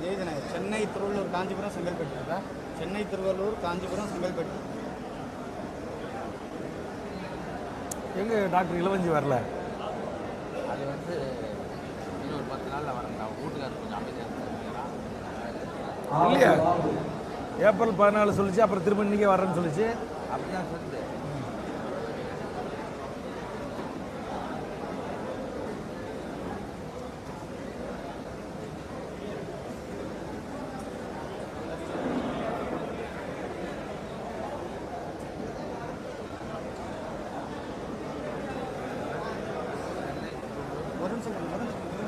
ஜெயஜனகர் சென்னை திருவள்ளூர் காஞ்சிபுரம் செங்கல்பட்டு சென்னை திருவள்ளூர் காஞ்சிபுரம் செங்கல்பட்டு. எங்கே டாக்டர் இளவஞ்சி வரல? அது வந்து இன்னொரு 10 நாளில் வரேன். வீட்டுக்காரர் கொஞ்சம் அமைதியாக இல்லையா? ஏப்ரல் 14 சொல்லிச்சு, அப்புறம் திரும்ப இன்றைக்கே வரேன்னு சொல்லிச்சு. அப்படிதான் சொல்லுது.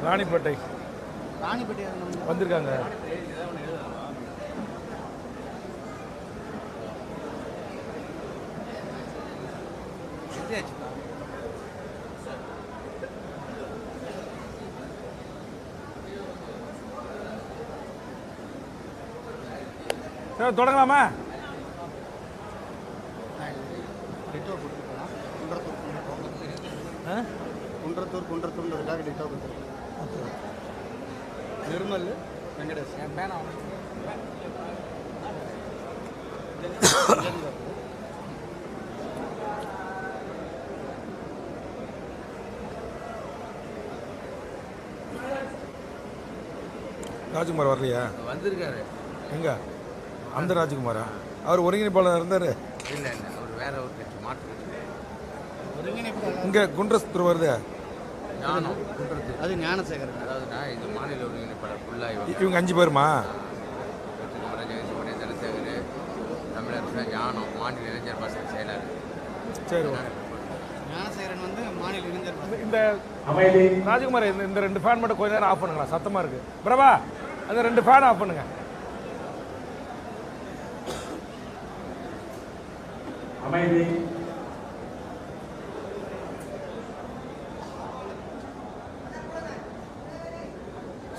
ராணிப்பேட்டை வந்திருக்காங்க. தொடங்கலாமா? குன்றத்தூர் நிர்மல் வெங்கடேஷ் என் பேனா ராஜ்குமார் வரலையா? வந்திருக்காரு. எங்க அந்த ராஜ்குமாரா? அவர் ஒருங்கிணைப்பாளர் இருந்தார். இல்லை இல்லை, அவர் வேற ஒரு கட்சி மாற்று ஒருங்கிணைப்பாளர். இங்கே குன்றத்தூர் வருது. ஞானம் குன்றத்தூர், அது ஞானசேகரன். அதாவதுண்ணா இது மாநில ஒருங்கிணைப்பாளர் ஃபுல்லாக இவங்க 5 பேருமா? ஜெகதீஷ் தனசேகர், தமிழரசு, ஞானம் மாநில இளைஞர் பாசன செயலாளர். சரி, ஞானசேகரன் வந்து மாநில இளைஞர். இந்த ராஜ்குமார் இந்த 2 ஃபேன் மட்டும் கொஞ்ச நேரம் ஆஃப் பண்ணுங்களா? சத்தமாக இருக்கு. பிரபா, அந்த 2 ஃபேன் ஆஃப் பண்ணுங்க. அமைதி.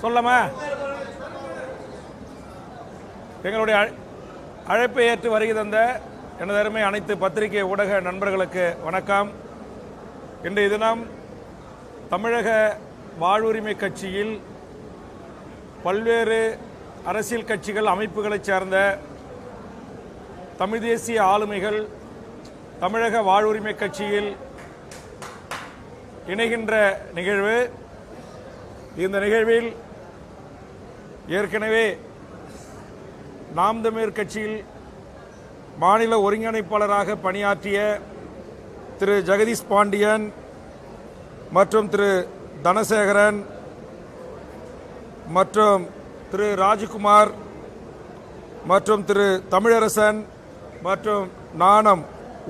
சொல்லமா? எங்களுடைய அழைப்பை ஏற்று வருகை தந்த எனது அருமை அனைத்து பத்திரிகை ஊடக நண்பர்களுக்கு வணக்கம். இன்றைய தினம் தமிழக வாழ்வுரிமை கட்சியில் பல்வேறு அரசியல் கட்சிகள் அமைப்புகளைச் சேர்ந்த தமிழ் தேசிய ஆளுமைகள் தமிழக வாழ்வுரிமை கட்சியில் இணைகின்ற நிகழ்வு. இந்த நிகழ்வில் ஏற்கனவே நாம் தமிழர் கட்சியில் மாநில ஒருங்கிணைப்பாளராக பணியாற்றிய திரு ஜெகதீஷ் பாண்டியன் மற்றும் திரு தனசேகரன் மற்றும் திரு ராஜ்குமார் மற்றும் திரு தமிழரசன் மற்றும் ஞானம்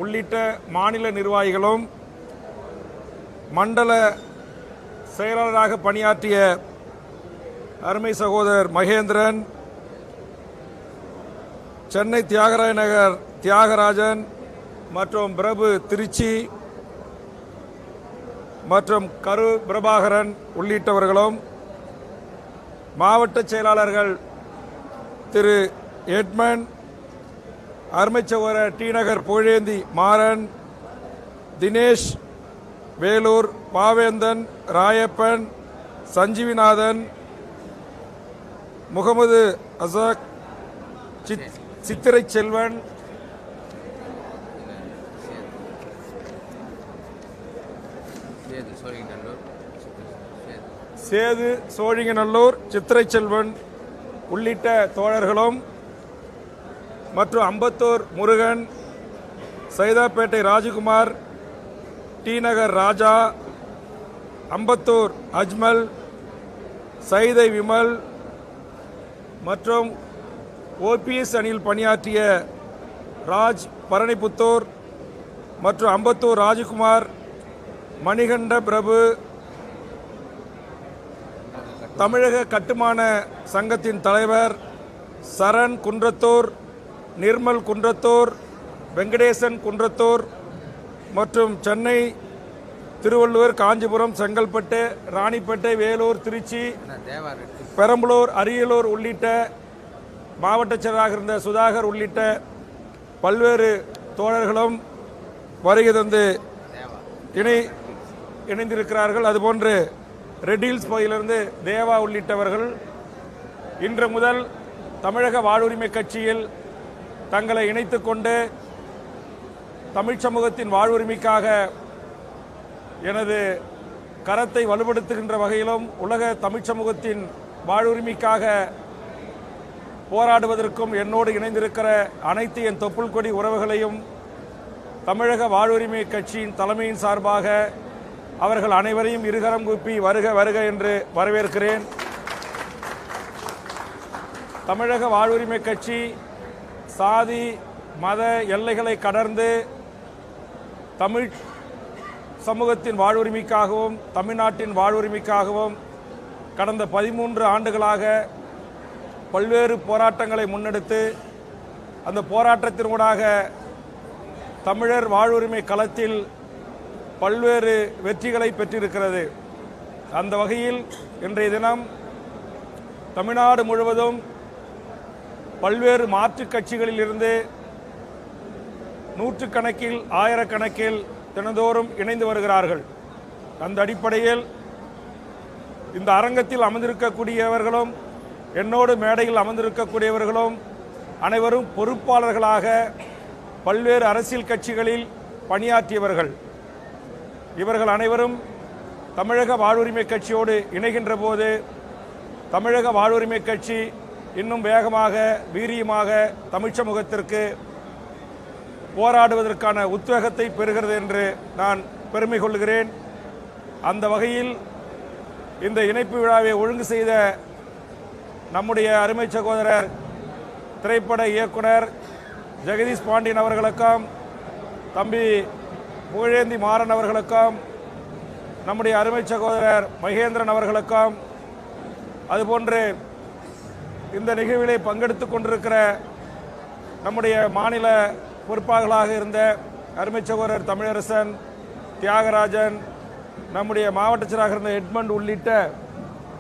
உள்ளிட்ட மாநில நிர்வாகிகளும் மண்டல செயலாளராக பணியாற்றிய அருமை சகோதரர் மகேந்திரன், சென்னை தியாகராய நகர் தியாகராஜன் மற்றும் பிரபு திருச்சி மற்றும் கரு பிரபாகரன் உள்ளிட்டவர்களும், மாவட்ட செயலாளர்கள் திரு எட்மன், அருமை சகோதரர் டி நகர் புகழேந்தி மாறன், தினேஷ், வேலூர் பாவேந்தன், ராயப்பன், சஞ்சீவிநாதன், முகமது அசாக், சித்திரை செல்வன், சேது சோழிங்கநல்லூர், சித்திரை செல்வன் உள்ளிட்ட தோழர்களும் மற்றும் அம்பத்தூர் முருகன், சைதாப்பேட்டை ராஜகுமார், டி நகர் ராஜா, அம்பத்தூர் அஜ்மல், சைதை விமல் மற்றும் ஓபிஎஸ் அணியில் பணியாற்றிய ராஜ் பரணிபுத்தூர் மற்றும் அம்பத்தூர் ராஜகுமார், மணிகண்ட பிரபு, தமிழக கட்டுமான சங்கத்தின் தலைவர் சரண் குன்றத்தூர், நிர்மல் குன்றத்தூர், வெங்கடேசன் குன்றத்தூர் மற்றும் சென்னை, திருவள்ளூர், காஞ்சிபுரம், செங்கல்பட்டு, ராணிப்பேட்டை, வேலூர், திருச்சி, பெரம்பலூர், அரியலூர் உள்ளிட்ட மாவட்ட செயலராக இருந்த சுதாகர் உள்ளிட்ட பல்வேறு தோழர்களும் வருகை தந்து இணைந்திருக்கிறார்கள். அதுபோன்று ரெட் ஹில்ஸ் பகுதியிலிருந்து தேவா உள்ளிட்டவர்கள் இன்று முதல் தமிழக வாழ்வுரிமை கட்சியில் தங்களை இணைத்துக் கொண்டு தமிழ் சமூகத்தின் வாழ்வுரிமைக்காக எனது கரத்தை வலுப்படுத்துகின்ற வகையிலும் உலக தமிழ் சமூகத்தின் வாழ்வுரிமைக்காக போராடுவதற்கும் என்னோடு இணைந்திருக்கிற அனைத்து என் தொப்புள் கொடி உறவுகளையும் தமிழக வாழ்வுரிமை கட்சியின் தலைமையின் சார்பாக அவர்கள் அனைவரையும் இருகரம் கூப்பி வருக வருக என்று வரவேற்கிறேன். தமிழக வாழ்வுரிமை கட்சி சாதி மத எல்லைகளை கடந்து தமிழ் சமூகத்தின் வாழ்வுரிமைக்காகவும் தமிழ்நாட்டின் வாழ்வுரிமைக்காகவும் கடந்த 13 ஆண்டுகளாக பல்வேறு போராட்டங்களை முன்னெடுத்து அந்த போராட்டத்தினூடாக தமிழர் வாழ்வுரிமை களத்தில் பல்வேறு வெற்றிகளை பெற்றிருக்கிறது. அந்த வகையில் இன்றைய தினம் தமிழ்நாடு முழுவதும் பல்வேறு மாற்றுக் கட்சிகளில் இருந்து நூற்றுக்கணக்கில் ஆயிரக்கணக்கில் தினந்தோறும் இணைந்து வருகிறார்கள். அந்த அடிப்படையில் இந்த அரங்கத்தில் அமர்ந்திருக்கக்கூடியவர்களும் என்னோடு மேடையில் அமர்ந்திருக்கக்கூடியவர்களும் அனைவரும் பொறுப்பாளர்களாக பல்வேறு அரசியல் கட்சிகளில் பணியாற்றியவர்கள். இவர்கள் அனைவரும் தமிழக வாழ்வுரிமை கட்சியோடு இணைகின்ற போது தமிழக வாழ்வுரிமை கட்சி இன்னும் வேகமாக வீரியமாக தமிழ் சமூகத்திற்கு போராடுவதற்கான உத்வேகத்தை பெறுகிறது என்று நான் பெருமை கொள்கிறேன். அந்த வகையில் இந்த இணைப்பு விழாவை ஒழுங்கு செய்த நம்முடைய அருமை சகோதரர் திரைப்பட இயக்குனர் ஜெகதீஷ் பாண்டியன் அவர்களுக்கும் தம்பி புகழேந்தி மாறன் அவர்களுக்கும் நம்முடைய அருமை சகோதரர் மகேந்திரன் அவர்களுக்கும் அதுபோன்று இந்த நிகழ்விலே பங்கெடுத்துக் கொண்டிருக்கிற நம்முடைய மாநில பொறுப்பாளர்களாக இருந்த அருமை சகோதரர் தமிழரசன், தியாகராஜன், நம்முடைய மாவட்ட செயலாளராக இருந்த எட்மண்ட் உள்ளிட்ட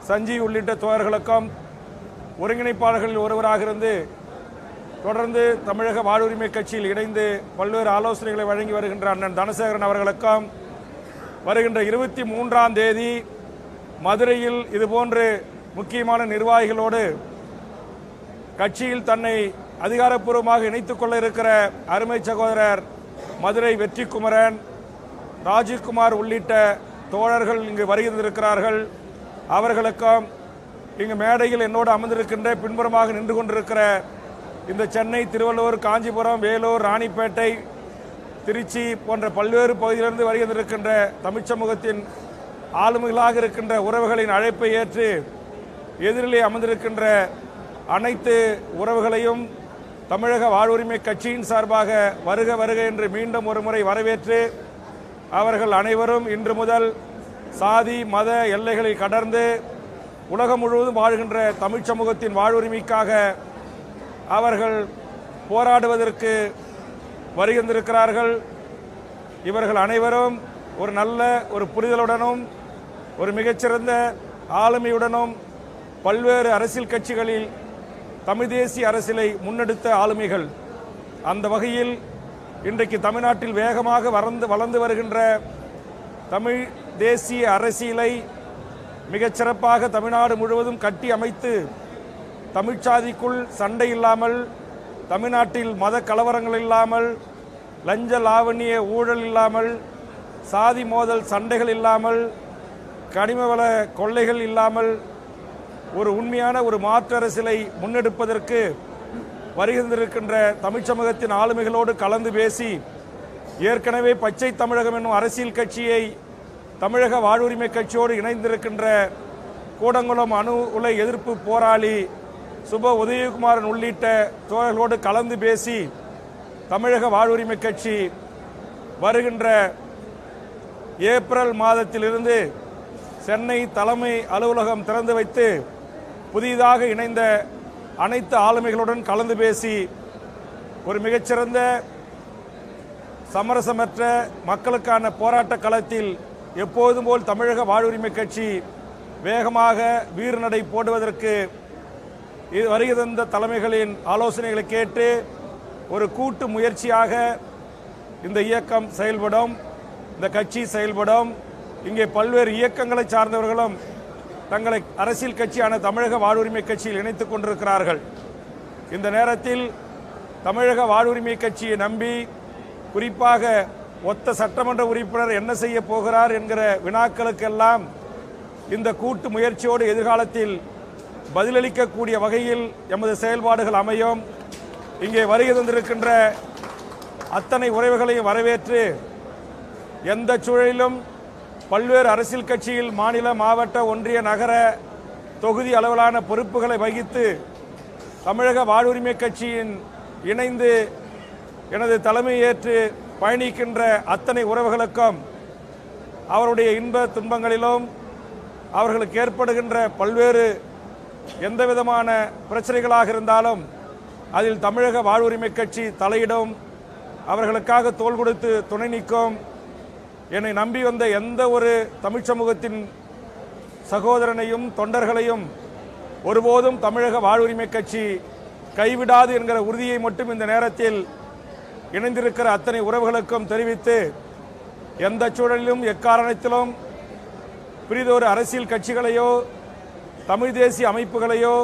சஞ்சீவ் உள்ளிட்ட தோழர்களுக்கும் ஒருங்கிணைப்பாளர்களில் ஒருவராக இருந்து தொடர்ந்து தமிழக வாழ்வுரிமை கட்சியில் இணைந்து பல்வேறு ஆலோசனைகளை வழங்கி வருகின்ற அண்ணன் தனசேகரன் அவர்களுக்கும் வருகின்ற 23ஆம் தேதி மதுரையில் இதுபோன்று முக்கியமான நிர்வாகிகளோடு கட்சியில் தன்னை அதிகாரப்பூர்வமாக இணைத்துக் கொள்ள இருக்கிற அருமை சகோதரர் மதுரை வெற்றிக்குமரன், ராஜீவ்குமார் உள்ளிட்ட தோழர்கள் இங்கு வருகின்றிருக்கிறார்கள். அவர்களுக்கும் இங்கு மேடையில் என்னோடு அமர்ந்திருக்கின்ற பின்புறமாக நின்று கொண்டிருக்கிற இந்த சென்னை, திருவள்ளூர், காஞ்சிபுரம், வேலூர், ராணிப்பேட்டை, திருச்சி போன்ற பல்வேறு பகுதியிலிருந்து வருகின்றிருக்கின்ற தமிழ் சமூகத்தின் ஆளுமைகளாக இருக்கின்ற உறவுகளின் அழைப்பை ஏற்று எதிரிலே அமர்ந்திருக்கின்ற அனைத்து உறவுகளையும் தமிழக வாழ்வுரிமை கட்சியின் சார்பாக வருக வருக என்று மீண்டும் ஒரு முறை வரவேற்று அவர்கள் அனைவரும் இன்று முதல் சாதி மத எல்லைகளை கடந்து உலகம் முழுவதும் வாழ்கின்ற தமிழ் சமூகத்தின் வாழ்வுரிமைக்காக அவர்கள் போராடுவதற்கு வருகின்றிருக்கிறார்கள். இவர்கள் அனைவரும் ஒரு நல்ல ஒரு புரிதலுடனும் ஒரு மிகச்சிறந்த ஆளுமையுடனும் பல்வேறு அரசியல் கட்சிகளில் தமிழ் தேசிய அரசியலை முன்னெடுத்த ஆளுமைகள். அந்த வகையில் இன்றைக்கு தமிழ்நாட்டில் வேகமாக வளர்ந்து வருகின்ற தமிழ் தேசிய அரசியலை மிகச்சிறப்பாக தமிழ்நாடு முழுவதும் கட்டி அமைத்து தமிழ்ச்சாதிக்குள் சண்டை இல்லாமல், தமிழ்நாட்டில் மத கலவரங்கள் இல்லாமல், லஞ்ச லாவண்ய ஊழல் இல்லாமல், சாதி மோதல் சண்டைகள் இல்லாமல், கனிமவள கொள்ளைகள் இல்லாமல் ஒரு உண்மையான ஒரு மாற்று அரசியலை முன்னெடுப்பதற்கு வருகின்றிருக்கின்ற தமிழ் சமூகத்தின் ஆளுமைகளோடு கலந்து பேசி ஏற்கனவே பச்சை தமிழகம் என்னும் அரசியல் கட்சியை தமிழக வாழ்வுரிமை கட்சியோடு இணைந்திருக்கின்ற கூடங்குளம் அணு உலை எதிர்ப்பு போராளி சுப உதயகுமாரன் உள்ளிட்ட தோழர்களோடு கலந்து பேசி தமிழக வாழ்வுரிமை கட்சி வருகின்ற ஏப்ரல் மாதத்திலிருந்து சென்னை தலைமை அலுவலகம் திறந்து வைத்து புதிதாக இணைந்த அனைத்து ஆளுமைகளுடன் கலந்து பேசி ஒரு மிகச்சிறந்த சமரசமற்ற மக்களுக்கான போராட்ட களத்தில் எப்போதும் போல் தமிழக வாழ்வுரிமை கட்சி வேகமாக வீறுநடை போடுவதற்கு வருகை தந்த தலைமைகளின் ஆலோசனைகளை கேட்டு ஒரு கூட்டு முயற்சியாக இந்த இயக்கம் செயல்படும், இந்த கட்சி செயல்படும். இங்கே பல்வேறு இயக்கங்களை சார்ந்தவர்களும் தங்களை அரசியல் கட்சியான தமிழக வாழ்வுரிமை கட்சியில் இணைத்துக் கொண்டிருக்கிறார்கள். இந்த நேரத்தில் தமிழக வாழ்வுரிமை கட்சியை நம்பி குறிப்பாக ஒத்த சட்டமன்ற உறுப்பினர் என்ன செய்ய போகிறார் என்கிற வினாக்களுக்கெல்லாம் இந்த கூட்டு முயற்சியோடு எதிர்காலத்தில் பதிலளிக்கக்கூடிய வகையில் எமது செயல்பாடுகள் அமையும். இங்கே வருகை தந்திருக்கின்ற அத்தனை உறவுகளையும் வரவேற்று எந்த சூழலிலும் பல்வேறு அரசியல் கட்சியில் மாநில, மாவட்ட, ஒன்றிய, நகர, தொகுதி அளவிலான பொறுப்புகளை வகித்து தமிழக வாழ்வுரிமை கட்சியின் இணைந்து எனது தலைமையேற்று பயணிக்கின்ற அத்தனை உறவுகளுக்கும் அவருடைய இன்ப துன்பங்களிலும் அவர்களுக்கு ஏற்படுகின்ற பல்வேறு எந்தவிதமான பிரச்சனைகளாக இருந்தாலும் அதில் தமிழக வாழ்வுரிமை கட்சி தலையிடும், அவர்களுக்காக தோள் கொடுத்து துணை நிற்கும். என்னை நம்பி வந்த எந்த ஒரு தமிழ் சமூகத்தின் சகோதரனையும் தொண்டர்களையும் ஒருபோதும் தமிழக வாழ்வுரிமை கட்சி கைவிடாது என்கிற உறுதியை மட்டும் இந்த நேரத்தில் இணைந்திருக்கிற அத்தனை உறவுகளுக்கும் தெரிவித்து, எந்த சூழலிலும் எக்காரணத்திலும் பிரிதொரு அரசியல் கட்சிகளையோ, தமிழ் தேசிய அமைப்புகளையோ,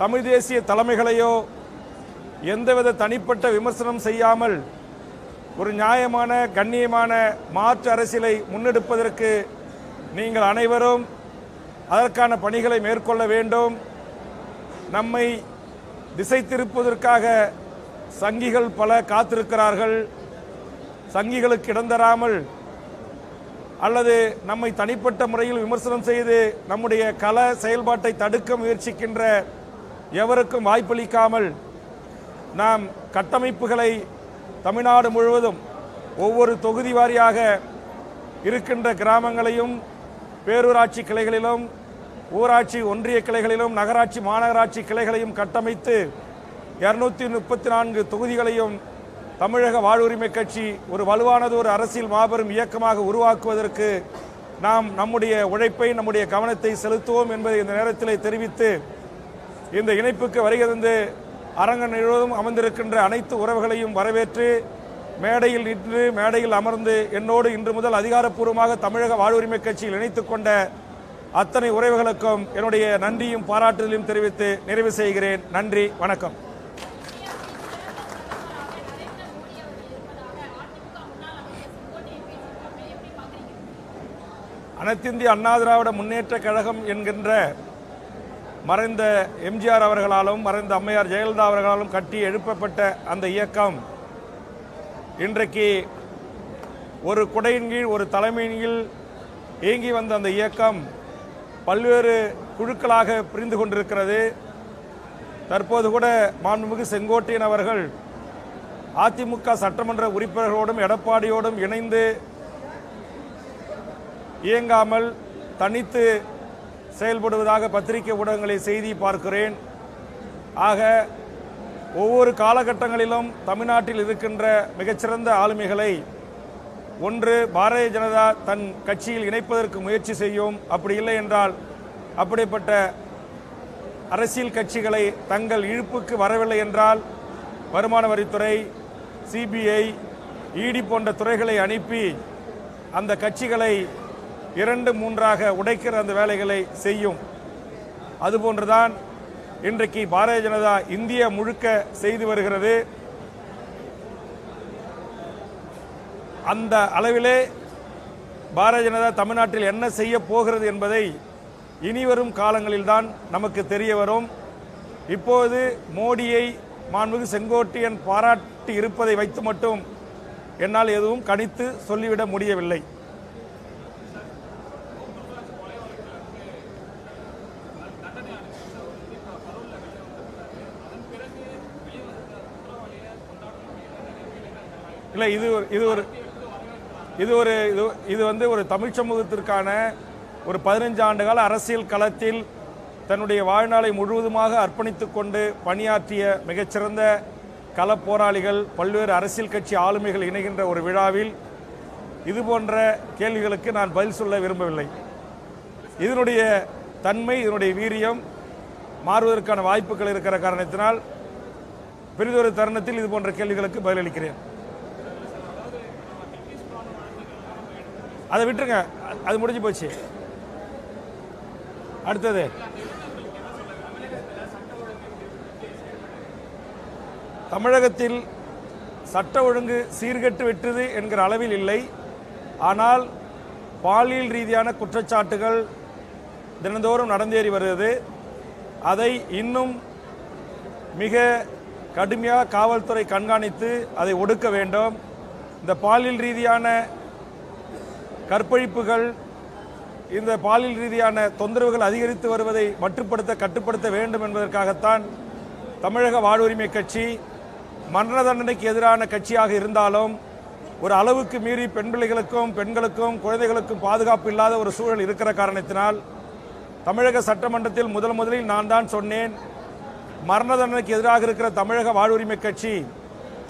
தமிழ் தேசிய தலைமைகளையோ எந்தவித தனிப்பட்ட விமர்சனம் செய்யாமல் ஒரு நியாயமான, கண்ணியமான மாற்று அரசியலை முன்னெடுப்பதற்கு நீங்கள் அனைவரும் அதற்கான பணிகளை மேற்கொள்ள வேண்டும். நம்மை திசை திருப்புவதற்காக சங்கிகள் பல காத்திருக்கிறார்கள். சங்கிகளுக்கு இடம் தராமல் அல்லது நம்மை தனிப்பட்ட முறையில் விமர்சனம் செய்து நம்முடைய கள செயல்பாட்டை தடுக்க முயற்சிக்கின்ற எவருக்கும் வாய்ப்பளிக்காமல் நாம் கட்டமைப்புகளை தமிழ்நாடு முழுவதும் ஒவ்வொரு தொகுதி வாரியாக இருக்கின்ற கிராமங்களையும், பேரூராட்சி கிளைகளிலும், ஊராட்சி ஒன்றிய கிளைகளிலும், நகராட்சி மாநகராட்சி கிளைகளையும் கட்டமைத்து 234 தொகுதிகளையும் தமிழக வாழ்வுரிமை கட்சி ஒரு வலுவானது ஒரு அரசியல் மாபெரும் இயக்கமாக உருவாக்குவதற்கு நாம் நம்முடைய உழைப்பை, நம்முடைய கவனத்தை செலுத்துவோம் என்பதை இந்த நேரத்தில் தெரிவித்து, இந்த இணைப்புக்கு வருகை தந்து அரங்கம் முழுவதும் அமர்ந்திருக்கின்ற அனைத்து உறவுகளையும் வரவேற்று மேடையில் நின்று மேடையில் அமர்ந்து என்னோடு இன்று முதல் அதிகாரப்பூர்வமாக தமிழக வாழ்வுரிமை கட்சியில் இணைத்துக் கொண்ட அத்தனை உறவுகளுக்கும் என்னுடைய நன்றியும் பாராட்டுதலையும் தெரிவித்து நிறைவு செய்கிறேன். நன்றி, வணக்கம். அனைத்திந்திய அண்ணா திராவிட முன்னேற்ற கழகம் என்கின்ற மறைந்த எம்ஜிஆர் அவர்களாலும் மறைந்த அம்மையார் ஜெயலலிதா அவர்களாலும் கட்டி எழுப்பப்பட்ட அந்த இயக்கம் இன்றைக்கு ஒரு குடையின் கீழ், ஒரு தலைமையின் கீழ் இயங்கி வந்த அந்த இயக்கம் பல்வேறு குழுக்களாக பிரிந்து கொண்டிருக்கிறது. தற்போது கூட மாண்புமிகு செங்கோட்டையன் அவர்கள் அதிமுக சட்டமன்ற உறுப்பினர்களோடும் எடப்பாடியோடும் இணைந்து இயங்காமல் தனித்து செயல்படுவதாக பத்திரிகை ஊடகங்களில் செய்தி பார்க்கிறேன். ஆக ஒவ்வொரு காலகட்டங்களிலும் தமிழ்நாட்டில் இருக்கின்ற மிகச்சிறந்த ஆளுமைகளை ஒன்று பாரதிய ஜனதா தன் கட்சியில் இணைப்பதற்கு முயற்சி செய்யும். அப்படி இல்லை என்றால் அப்படிப்பட்ட அரசியல் கட்சிகளை தங்கள் இழுப்புக்கு வரவில்லை என்றால் வருமான வரித்துறை, சிபிஐ, இடி போன்ற துறைகளை அனுப்பி அந்த கட்சிகளை 2-3 உடைக்கிற அந்த வேலைகளை செய்யும். அதுபோன்றுதான் இன்றைக்கு பாரதிய ஜனதா இந்தியா முழுக்க செய்து வருகிறது. அந்த அளவிலே பாரதிய ஜனதா தமிழ்நாட்டில் என்ன செய்ய போகிறது என்பதை இனிவரும் காலங்களில்தான் நமக்கு தெரிய வரும். இப்போது மோடியை மாண்புமிகு செங்கோட்டையன் பாராட்டி இருப்பதை வைத்து மட்டும் என்னால் எதுவும் கணித்து சொல்லிவிட முடியவில்லை. இல்லை, இது வந்து ஒரு தமிழ் சமூகத்திற்கான ஒரு 15 ஆண்டு கால அரசியல் களத்தில் தன்னுடைய வாழ்நாளை முழுவதுமாக அர்ப்பணித்துக் கொண்டு பணியாற்றிய மிகச்சிறந்த கள போராளிகள், பல்வேறு அரசியல் கட்சி ஆளுமைகள் இணைகின்ற ஒரு விழாவில் இது போன்ற கேள்விகளுக்கு நான் பதில் சொல்ல விரும்பவில்லை. இதனுடைய தன்மை, இதனுடைய வீரியம் மாறுவதற்கான வாய்ப்புகள் இருக்கிற காரணத்தினால் பெரிதொரு தருணத்தில் இது போன்ற கேள்விகளுக்கு பதிலளிக்கிறேன். அதை விட்டுருங்க, அது முடிஞ்சு போச்சு. அடுத்தது தமிழகத்தில் சட்ட ஒழுங்கு சீர்கெட்டு விட்டது என்கிற அளவில் இல்லை. ஆனால் பாலியல் ரீதியான குற்றச்சாட்டுகள் தினந்தோறும் நடந்தேறி வருகிறது. அதை இன்னும் மிக கடுமையாக காவல்துறை கண்காணித்து அதை ஒடுக்க வேண்டும். இந்த பாலியல் ரீதியான கற்பழிப்புகள், இந்த பாலியல் ரீதியான தொந்தரவுகள் அதிகரித்து வருவதை மட்டுப்படுத்த கட்டுப்படுத்த வேண்டும் என்பதற்காகத்தான் தமிழக வாழ்வுரிமை கட்சி மரண தண்டனைக்கு எதிரான கட்சியாக இருந்தாலும் ஒரு அளவுக்கு மீறி பெண் பிள்ளைகளுக்கும் பெண்களுக்கும் குழந்தைகளுக்கும் பாதுகாப்பு இல்லாத ஒரு சூழல் இருக்கிற காரணத்தினால் தமிழக சட்டமன்றத்தில் முதலில் நான் தான் சொன்னேன், மரண தண்டனைக்கு எதிராக இருக்கிற தமிழக வாழ்வுரிமை கட்சி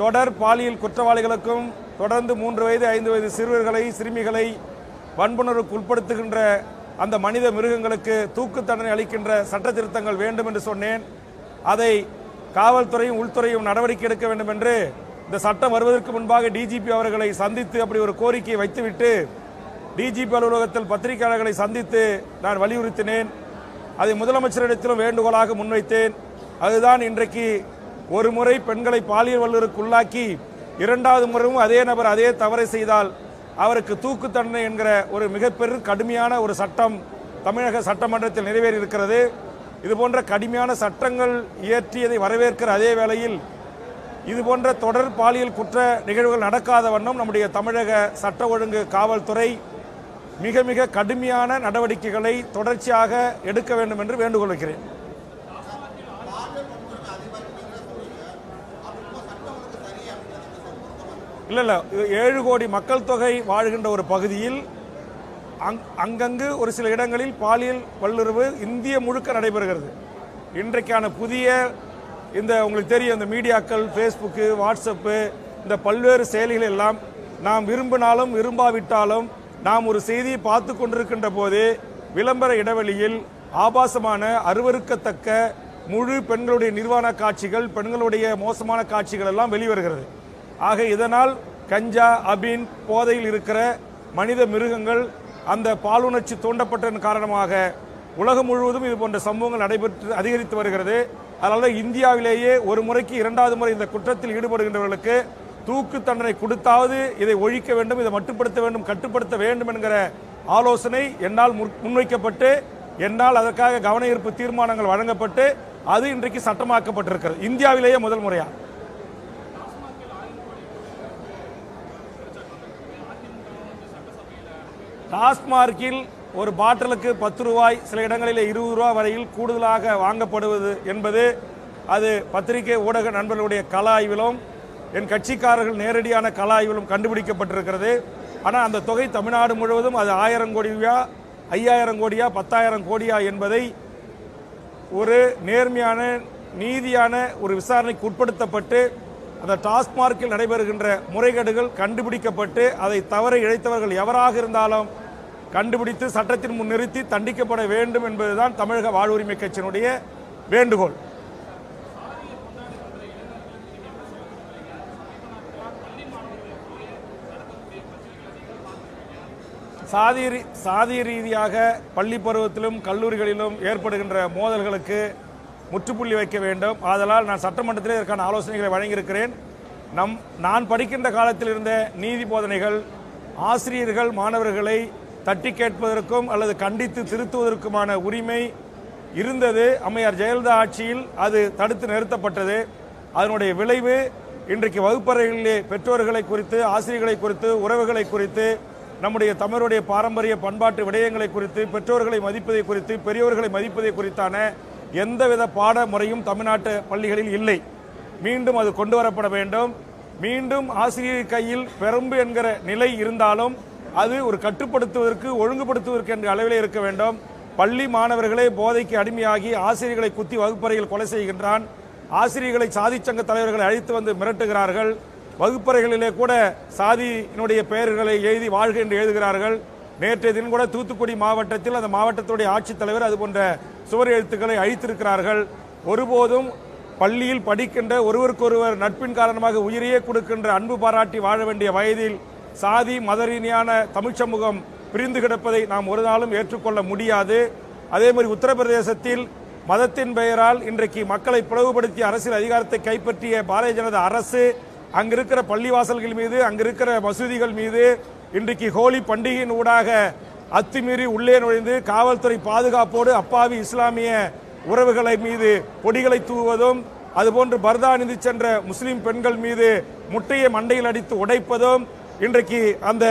தொடர் பாலியல் குற்றவாளிகளுக்கும் தொடர்ந்து 3 வயது 5 வயது சிறுவர்களை சிறுமிகளை வன்புணர்வுக்கு உட்படுத்துகின்ற அந்த மனித மிருகங்களுக்கு தூக்கு தண்டனை அளிக்கின்ற சட்ட திருத்தங்கள் வேண்டும் என்று சொன்னேன். அதை காவல்துறையும் உள்துறையும் நடவடிக்கை எடுக்க வேண்டும் என்று இந்த சட்டம் வருவதற்கு முன்பாக டிஜிபி அவர்களை சந்தித்து அப்படி ஒரு கோரிக்கையை வைத்துவிட்டு டிஜிபி அலுவலகத்தில் பத்திரிகையாளர்களை சந்தித்து நான் வலியுறுத்தினேன். அதை முதலமைச்சரிடத்திலும் வேண்டுகோளாக முன்வைத்தேன். அதுதான் இன்றைக்கு ஒரு முறை பெண்களை பாலியல் வல்லுறவுக்கு உள்ளாக்கி 2வது முறையும் அதே நபர் அதே தவறை செய்தால் அவருக்கு தூக்கு தண்டனை என்கிற ஒரு மிகப்பெரும் கடுமையான ஒரு சட்டம் தமிழக சட்டமன்றத்தில் நிறைவேறி இருக்கிறது. இதுபோன்ற கடுமையான சட்டங்கள் இயற்றியதை வரவேற்கிற அதே வேளையில் இதுபோன்ற தொடர் பாலியல் குற்ற நிகழ்வுகள் நடக்காத வண்ணம் நம்முடைய தமிழக சட்ட ஒழுங்கு காவல்துறை மிக மிக கடுமையான நடவடிக்கைகளை தொடர்ச்சியாக எடுக்க வேண்டும் என்று வேண்டுகோள் வைக்கிறேன். இல்ல 7 கோடி மக்கள் தொகை வாழ்கின்ற ஒரு பகுதியில் அங்கங்கு ஒரு சில இடங்களில் பாலியல் வல்லுறவு இந்திய முழுக்க நடைபெறுகிறது. இன்றைக்கான புதிய இந்த உங்களுக்கு தெரியும் இந்த மீடியாக்கள், ஃபேஸ்புக்கு, வாட்ஸ்அப்பு, இந்த பல்வேறு செயலிகள் எல்லாம் நாம் விரும்பினாலும் விரும்பாவிட்டாலும் நாம் ஒரு செய்தியை பார்த்து கொண்டிருக்கின்ற போது விளம்பர இடைவெளியில் ஆபாசமான அருவருக்கத்தக்க முழு பெண்களுடைய நிர்வாண காட்சிகள், பெண்களுடைய மோசமான காட்சிகள் எல்லாம் வெளிவருகிறது. ஆக இதனால் கஞ்சா, அபின் போதையில் இருக்கிற மனித மிருகங்கள் அந்த பாலுணர்ச்சி தூண்டப்பட்டதன் காரணமாக உலகம் முழுவதும் இது போன்ற சம்பவங்கள் நடைபெற்று அதிகரித்து வருகிறது. அதனால இந்தியாவிலேயே ஒரு முறைக்கு 2வது முறை இந்த குற்றத்தில் ஈடுபடுகின்றவர்களுக்கு தூக்கு தண்டனை கொடுத்தாவது இதை ஒழிக்க வேண்டும், இதை மட்டுப்படுத்த வேண்டும், கட்டுப்படுத்த வேண்டும் என்கிற ஆலோசனை என்னால் முன்வைக்கப்பட்டு என்னால் அதற்காக கவன ஈர்ப்பு தீர்மானங்கள் வழங்கப்பட்டு அது இன்றைக்கு சட்டமாக்கப்பட்டிருக்கிறது இந்தியாவிலேயே முதல் முறையாக. டாஸ்மார்க்கில் ஒரு பாட்டிலுக்கு 10 ரூபாய், சில இடங்களில் 20 ரூபாய் வரையில் கூடுதலாக வாங்கப்படுவது என்பது அது பத்திரிகை ஊடக நண்பர்களுடைய கள ஆய்விலும் என் கட்சிக்காரர்கள் நேரடியான கள ஆய்விலும் கண்டுபிடிக்கப்பட்டிருக்கிறது. ஆனால் அந்த தொகை தமிழ்நாடு முழுவதும் அது 1000 கோடியா 5000 கோடியா 10,000 கோடியா என்பதை ஒரு நேர்மையான நீதியான ஒரு விசாரணைக்கு உட்படுத்தப்பட்டு அந்த டாஸ்மார்க்கில் நடைபெறுகின்ற முறைகேடுகள் கண்டுபிடிக்கப்பட்டு அதை தவற இழைத்தவர்கள் எவராக இருந்தாலும் கண்டுபிடித்து சட்டத்தின் முன் நிறுத்தி தண்டிக்கப்பட வேண்டும் என்பதுதான் தமிழக வாழ்வுரிமை கட்சியினுடைய வேண்டுகோள். சாதி ரீதியாக பள்ளி பருவத்திலும் கல்லூரிகளிலும் ஏற்படுகின்ற மோதல்களுக்கு முற்றுப்புள்ளி வைக்க வேண்டும். ஆதலால் நான் சட்டமன்றத்தில் இதற்கான ஆலோசனைகளை வழங்கியிருக்கிறேன். நான் படிக்கின்ற காலத்தில் இருந்த நீதி போதனைகள் ஆசிரியர்கள் மாணவர்களை தட்டி கேட்பதற்கும் அல்லது கண்டித்து திருத்துவதற்குமான உரிமை இருந்தது. அம்மையார் ஜெயலலிதா ஆட்சியில் அது தடுத்து நிறுத்தப்பட்டது. அதனுடைய விளைவு இன்றைக்கு வகுப்பறைகளிலே பெற்றோர்களை குறித்து, ஆசிரியர்களை குறித்து, உறவுகளை குறித்து, நம்முடைய தமிழருடைய பாரம்பரிய பண்பாட்டு விடயங்களை குறித்து, பெற்றோர்களை மதிப்பதை குறித்து, பெரியோர்களை மதிப்பதை குறித்தான எந்தவித பாட முறையும் தமிழ்நாட்டு பள்ளிகளில் இல்லை. மீண்டும் அது கொண்டு வரப்பட வேண்டும். மீண்டும் ஆசிரியர் கையில் பெரும்பு என்கிற நிலை இருந்தாலும் அது ஒரு கட்டுப்படுத்துவதற்கு, ஒழுங்குபடுத்துவதற்கு என்ற அளவிலே இருக்க வேண்டும். பள்ளி மாணவர்களே போதைக்கு அடிமையாகி ஆசிரியர்களை குத்தி வகுப்பறையில் கொலை செய்கின்றான். ஆசிரியர்களை சாதி சங்க தலைவர்களை அழைத்து வந்து மிரட்டுகிறார்கள். வகுப்பறைகளிலே கூட சாதியினுடைய பெயர்களை எழுதி வாழ்க என்று எழுதுகிறார்கள். நேற்றைய தினம் கூட தூத்துக்குடி மாவட்டத்தில் அந்த மாவட்டத்துடைய ஆட்சித்தலைவர் அது போன்ற சுவர் எழுத்துக்களை அழித்திருக்கிறார்கள். ஒருபோதும் பள்ளியில் படிக்கின்ற ஒருவருக்கொருவர் நட்பின் காரணமாக உயிரையே கொடுக்கின்ற அன்பு பாராட்டி வாழ வேண்டிய வயதில் சாதி மத ரீதியான தமிழ் சமூகம் பிரிந்து கிடப்பதை நாம் ஒரு நாளும் ஏற்றுக்கொள்ள முடியாது. அதே மாதிரி உத்தரப்பிரதேசத்தில் மதத்தின் பெயரால் இன்றைக்கு மக்களை பிளவுபடுத்திய அரசியல் அதிகாரத்தை கைப்பற்றிய பாரதிய ஜனதா அரசு அங்கிருக்கிற பள்ளிவாசல்கள் மீது, அங்கிருக்கிற மசூதிகள் மீது இன்றைக்கு ஹோலி பண்டிகையின் ஊடாக அத்துமீறி உள்ளே நுழைந்து காவல்துறை பாதுகாப்போடு அப்பாவி இஸ்லாமிய உறவுகளை மீது பொடிகளை தூவுவதும், அதுபோன்று பர்தா அணிந்து சென்ற முஸ்லிம் பெண்கள் மீது முட்டையை மண்டையில் அடித்து உடைப்பதும், இன்றைக்கு அந்த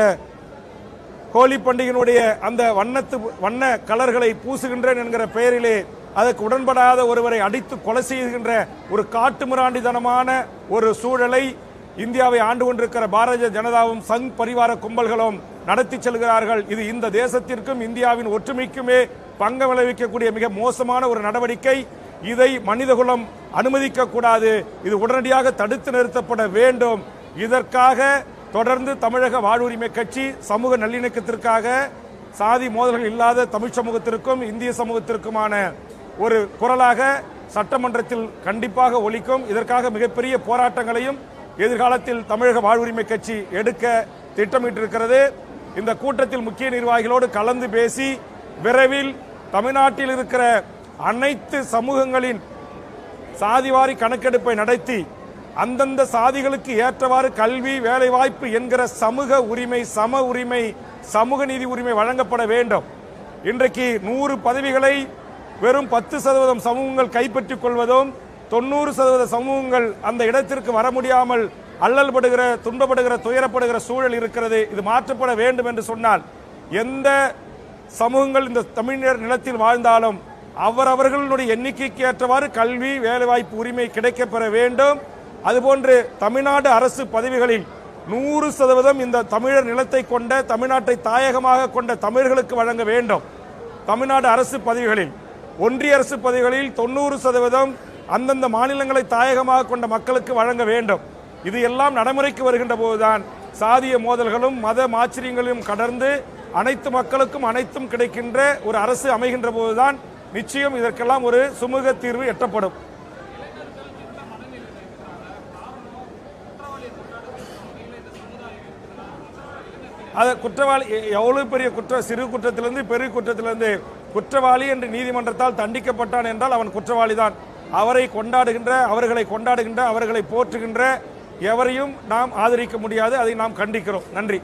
ஹோலி பண்டிகையினுடைய அந்த வண்ண கலர்களை பூசுகின்றேன் என்கிற பெயரிலே அதற்கு உடன்படாத ஒருவரை அடித்து கொலை செய்கின்ற ஒரு காட்டுமிராண்டித்தனமான ஒரு சூழலை இந்தியாவை ஆண்டு கொண்டிருக்கிற பாரதிய ஜனதாவும் சங் பரிவார கும்பல்களும் நடத்தி செல்கிறார்கள். இது இந்த தேசத்திற்கும் இந்தியாவின் ஒற்றுமைக்குமே பங்கம் விளைவிக்கக்கூடிய மிக மோசமான ஒரு நடவடிக்கை. இதை மனிதகுலம் அனுமதிக்க கூடாது. இது உடனடியாக தடுத்து நிறுத்தப்பட வேண்டும். இதற்காக தொடர்ந்து தமிழக வாழ்வுரிமை கட்சி சமூக நல்லிணக்கத்திற்காக, சாதி மோதல்கள் இல்லாத தமிழ் சமூகத்திற்கும் இந்திய சமூகத்திற்குமான ஒரு குரலாக சட்டமன்றத்தில் கண்டிப்பாக ஒலிக்கும். இதற்காக மிகப்பெரிய போராட்டங்களையும் எதிர்காலத்தில் தமிழக வாழ்வுரிமை கட்சி எடுக்க திட்டமிட்டிருக்கிறது. இந்த கூட்டத்தில் முக்கிய நிர்வாகிகளோடு கலந்து பேசி விரைவில் தமிழ்நாட்டில் இருக்கிற அனைத்து சமூகங்களின் சாதிவாரி கணக்கெடுப்பை நடத்தி அந்தந்த சாதிகளுக்கு ஏற்றவாறு கல்வி, வேலைவாய்ப்பு என்கிற சமூக உரிமை, சம உரிமை, சமூக நீதி உரிமை வழங்கப்பட வேண்டும். இன்றைக்கு 100 பதவிகளை வெறும் 10% சமூகங்கள் கைப்பற்றிக் கொள்வதும், 90% சமூகங்கள் அந்த இடத்திற்கு வர முடியாமல் அல்லல் படுகிற, துன்பப்படுகிற, துயரப்படுகிற சூழல் இருக்கிறது. இது மாற்றப்பட வேண்டும் என்று சொன்னால் எந்த சமூகங்கள் இந்த தமிழர் நிலத்தில் வாழ்ந்தாலும் அவரவர்களுடைய எண்ணிக்கைக்கு ஏற்றவாறு கல்வி, வேலைவாய்ப்பு உரிமை கிடைக்கப்பெற வேண்டும். அதுபோன்று தமிழ்நாடு அரசு பதவிகளில் 100% இந்த தமிழர் நிலத்தை கொண்ட, தமிழ்நாட்டை தாயகமாக கொண்ட தமிழர்களுக்கு வழங்க வேண்டும். தமிழ்நாடு அரசு பதவிகளில், ஒன்றிய அரசு பதவிகளில் 90% அந்தந்த மாநிலங்களை தாயகமாக கொண்ட மக்களுக்கு வழங்க வேண்டும். இது எல்லாம் நடைமுறைக்கு வருகின்ற போதுதான் சாதிய மோதல்களும் மத மாச்சரியங்களையும் கடந்து அனைத்து மக்களுக்கும் அனைத்தும் கிடைக்கின்ற ஒரு அரசு அமைகின்ற போதுதான் நிச்சயம் இதற்கெல்லாம் ஒரு சுமூக தீர்வு எட்டப்படும். அது குற்றவாளி எவ்வளவு பெரிய சிறு குற்றத்திலிருந்து பெரிய குற்றத்திலிருந்து குற்றவாளி என்று நீதிமன்றத்தால் தண்டிக்கப்பட்டான் என்றால் அவன் குற்றவாளி தான். அவர்களை கொண்டாடுகின்ற, அவர்களை போற்றுகின்ற எவரையும் நாம் ஆதரிக்க முடியாது. அதை நாம் கண்டிக்கிறோம். நன்றி.